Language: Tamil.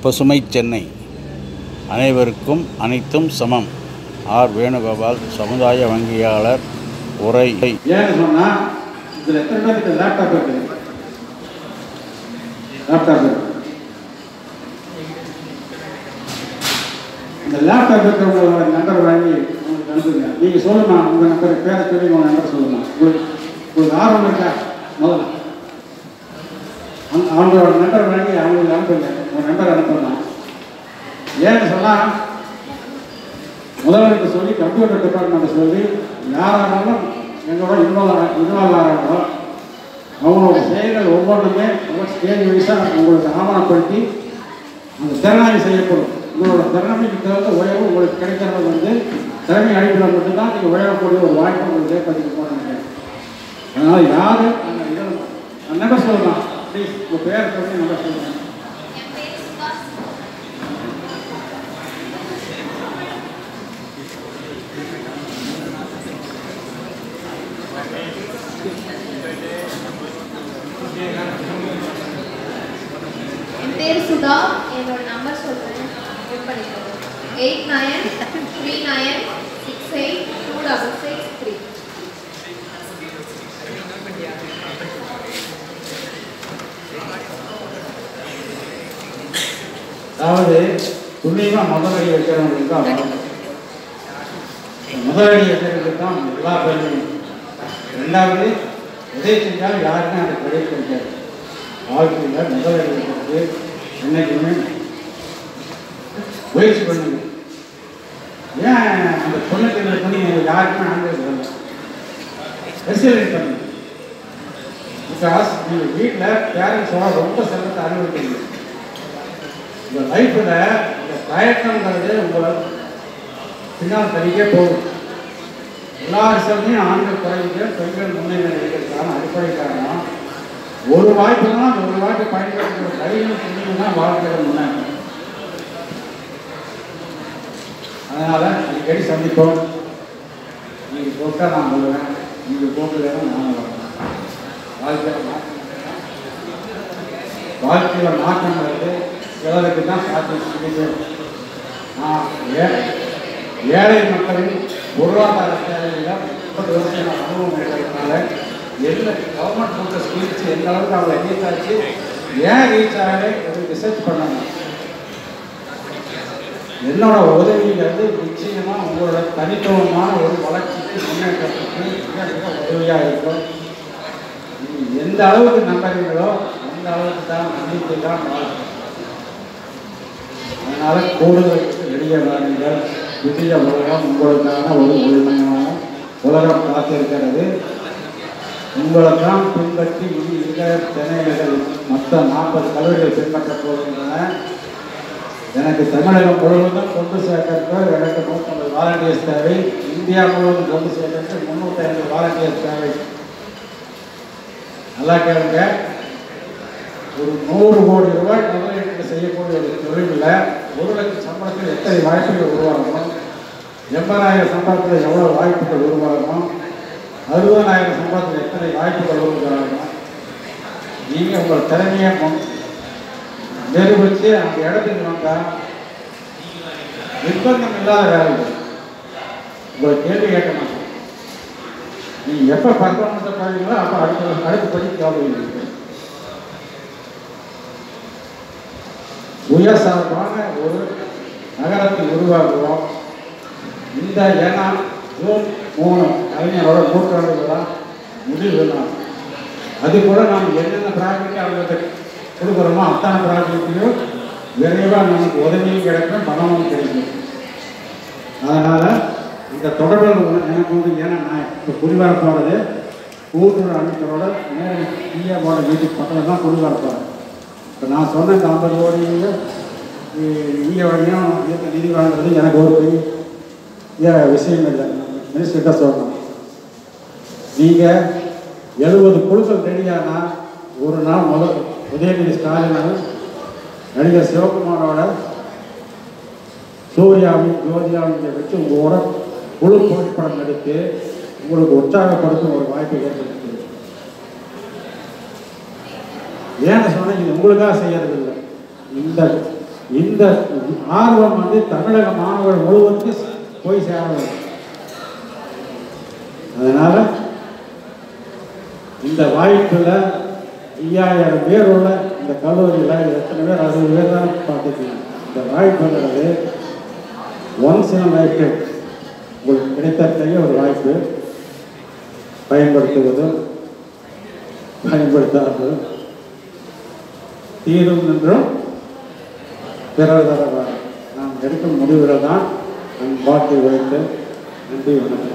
பசுமை சென்னை அனைவருக்கும் அனைத்தும் சமம். ஆர். வேணுகோபால், சமுதாய வங்கியாளர். உரை. ஏன்னு சொன்னால் இதில் எத்தனை பேருக்கு லேப்டாப் இருக்குது? இந்த லேப்டாப் இருக்கிறவங்களோட நம்பர் வாங்கி உங்களுக்கு அனுப்புங்க. நீங்கள் சொல்லுமா, உங்கள் நம்பர் பேரை சொல்லி உங்கள் நம்பர் சொல்லுமா. உங்களுக்கு ஆர்வம் இருக்கா? முதல்ல அவங்களோட நம்பர் வாங்கி அவங்களுக்கு அனுப்புங்க. உங்கள் நம்பர் அனுப்பலாம். ஏன்னு சொன்னால் முதல்வருக்கு சொல்லி கம்ப்யூட்டர் டிபார்ட்மெண்ட்டை சொல்லி யாராலும் எங்களோட இன்வால்வ் ஆகிறாங்களோ அவங்களோட செயல்கள் ஒவ்வொன்றுமே ஸ்டேஜ் வைஸாக உங்களுக்கு ஆவணப்படுத்தி அந்த திறனாய்வு செய்யப்படும். உங்களோட திறமைக்கு தகுந்த உயர்வு உங்களுக்கு கிடைக்கிறது திறமை அடிப்படையில் மட்டும்தான் நீங்கள் உயரக்கூடிய ஒரு வாய்ப்பு உங்களுக்கு ஏற்படுத்தி போகிறாங்க. அதனால் யார் அந்த நம்பர் சொல்லலாம். ப்ளீஸ் உங்கள் பேர் சொல்லி நம்பர் சொல்லுங்கள். என் பேர் சுதா. என்னோட நம்பர் சொல்கிறேன், நோட் பண்ணிக்கோங்க. 8939682663. அதாவது துல்லியமாக முதலடி வைக்கிறவங்களுக்கு தான் முதலடி வைக்கிறவங்களுக்கு தான் எல்லா பேருமே. ரெண்டாவது எதை செஞ்சாலும் யாருக்கும் அந்த கிடைக்க கிடைக்காது. வாழ்க்கையில் முதலடி வைக்கிறது என்னைக்குமே முயற்சி பண்ணுங்க. ஏன் அந்த பொண்ணுக்கு பண்ணி யாருக்குமே ஆண்கள் இல்லை ஸ்பெஷலைட் பண்ணுங்க. பிகாஸ் நீங்கள் வீட்டில் பேரண்ட்ஸோட ரொம்ப செல்லத்தை அனுபவிக்கிறீங்க. உங்கள் லைஃப்பில் இந்த தயக்கங்கிறது உங்களை பின்னால் தனிக்கே போகும். எல்லா விஷயத்தையும் ஆண்கள் குறைந்து பெண்கள் முன்னேற இருக்கிறதுக்கான அடிப்படை காரணம் ஒரு வாய்ப்பு தான். அந்த ஒரு வாய்ப்பை பயன்படுத்துகிற தைரியம் சொன்னீங்கன்னா வாழ்க்கையில் முன்னேற்றம். அதனால் அடிக்கடி சந்திப்போம். நீங்கள் போட்டால் நான் சொல்லுவேன், நீங்கள் போக்குதான் நானும் வரேன். வாழ்க்கையில் மாற்றங்கிறது சிலருக்கு தான் சாத்தியம். ஏழை மக்களின் பொருளாதார தேவையில் 30 வருஷம் அனுபவம் இருக்கிறதுனால கவர்மெண்ட் கொடுத்த ஸ்கீம்ஸ் எந்த அளவுக்கு அவங்களை ரீச் ஆச்சு, ஏன் ரீச் ஆகலை ரிசர்ச் பண்ணணும். என்னோட உதவிங்கிறது நிச்சயமாக உங்களோட தனித்துவமான ஒரு வளர்ச்சிக்கு முன்னேற்றத்துக்கு மிக மிக உதவியாக இருக்கும். எந்த அளவுக்கு நம்புறீங்களோ அந்த அளவுக்கு தான் நம்பிக்கை தான் வாழ்க்கை. அதனால் கூடுதலுக்கு வெளியே வாருங்கள். புதிய உலகம் உங்களுக்கான ஒரு முழுமையான உலகம் காத்திருக்கிறது. உங்களுக்கான பின்பற்றி இனி இந்த சென்னைகள் மற்ற 40 கல்லூரிகள் பின்பற்றப் போகின்றன. எனக்கு தமிழகம் முழுவதும் கொண்டு சேர்க்க எனக்கு 150 வாலண்டியர்ஸ் தேவை. இந்தியா முழுவதும் கொண்டு சேர்க்க 350 வாலண்டியர்ஸ் தேவை. நல்லா கேளுங்க. ஒரு 100 கோடி ரூபாய் முதலீட்டு செய்யக்கூடிய ஒரு தொழிலில் 1 லட்சம் சம்பளத்தில் எத்தனை வாய்ப்புகள் உருவாகணும், 80,000 சம்பளத்தில் எவ்வளோ வாய்ப்புகள் உருவாகணும், 60,000 சம்பளத்தில் எத்தனை வாய்ப்புகள் உருவாகணும். நீங்கள் உங்கள் திறமையை நிரூபித்து அந்த இடத்துக்கு வந்தால் நிர்பந்தம் இல்லாத வேலைகள். உங்களை கேள்வி கேட்க மாட்டோம். நீங்கள் எப்போ பர்ஃபார்மன்ஸை பாருங்களோ அப்போ அடுத்தபடி கேள்வி. சுயசார்பான ஒரு நகரத்தை உருவாக்குவோம். இந்த ஏன்னா ஜூன் 3 கலைஞரோட 100ஆண்டு விழா முடிவு தான். அது கூட நாம் என்னென்ன ப்ராஜெக்ட் அவங்களுக்கு கொடுக்குறோமோ அத்தனை ப்ராஜெக்டையும் விரைவாக நமக்கு உதவியும் கிடைக்கும், பணமும் கிடைக்கும். அதனால் இந்த தொடர்புகள் எனக்கு ஏன்னா நான் இப்போ குடிவர போகிறது கூட்டுறவு அமைச்சரோட நேரடி பிஎம்மோட வீட்டுக்கு பக்கத்தில் தான் குடிவர போகிறேன். இப்போ நான் சொன்ன இந்த 50 கோடியும் இங்கே வழியும் நிதி வாங்குறது எனக்கு ஒரு பெரிய விஷயம் இல்லை. மினிஸ்டர்கிட்ட சொல்லணும். நீங்கள் 70 குழுக்கள் ரெடியானா ஒரு நாள் முதல் உதயநிதி ஸ்டாலின் நடிகர் சிவகுமாரோட சூர்யாவின் ஜோதியாவின் வச்சு உங்களோட குழு புகைப்படம் எடுத்து உங்களுக்கு உற்சாகப்படுத்தும் ஒரு வாய்ப்பை ஏற்படுத்தி. ஏன்னு சொன்னால் இது உங்களுக்காக செய்யறது இல்லை. இந்த இந்த ஆர்வம் வந்து தமிழக மாணவர்கள் முழுவதுக்கும் போய் சேர வேண்டும். அதனால் இந்த வாய்ப்பில் 5000 பேர் உள்ள இந்த கல்லூரியில் எத்தனை பேர் 60 பேர் தான் பார்த்துக்கலாம். இந்த வாய்ப்புங்கிறது ஒன்ஸ் இன் லைஃப் உங்களுக்கு கிடைத்தக்கூடிய ஒரு வாய்ப்பு. பயன்படுத்துவதும் பயன்படுத்தாததும் தீரும் என்றும் பிறர் தரவார். நாம் எடுக்கும் முடிவுகள் தான் நம் பாட்டை வைத்து நன்றி வணக்கம்.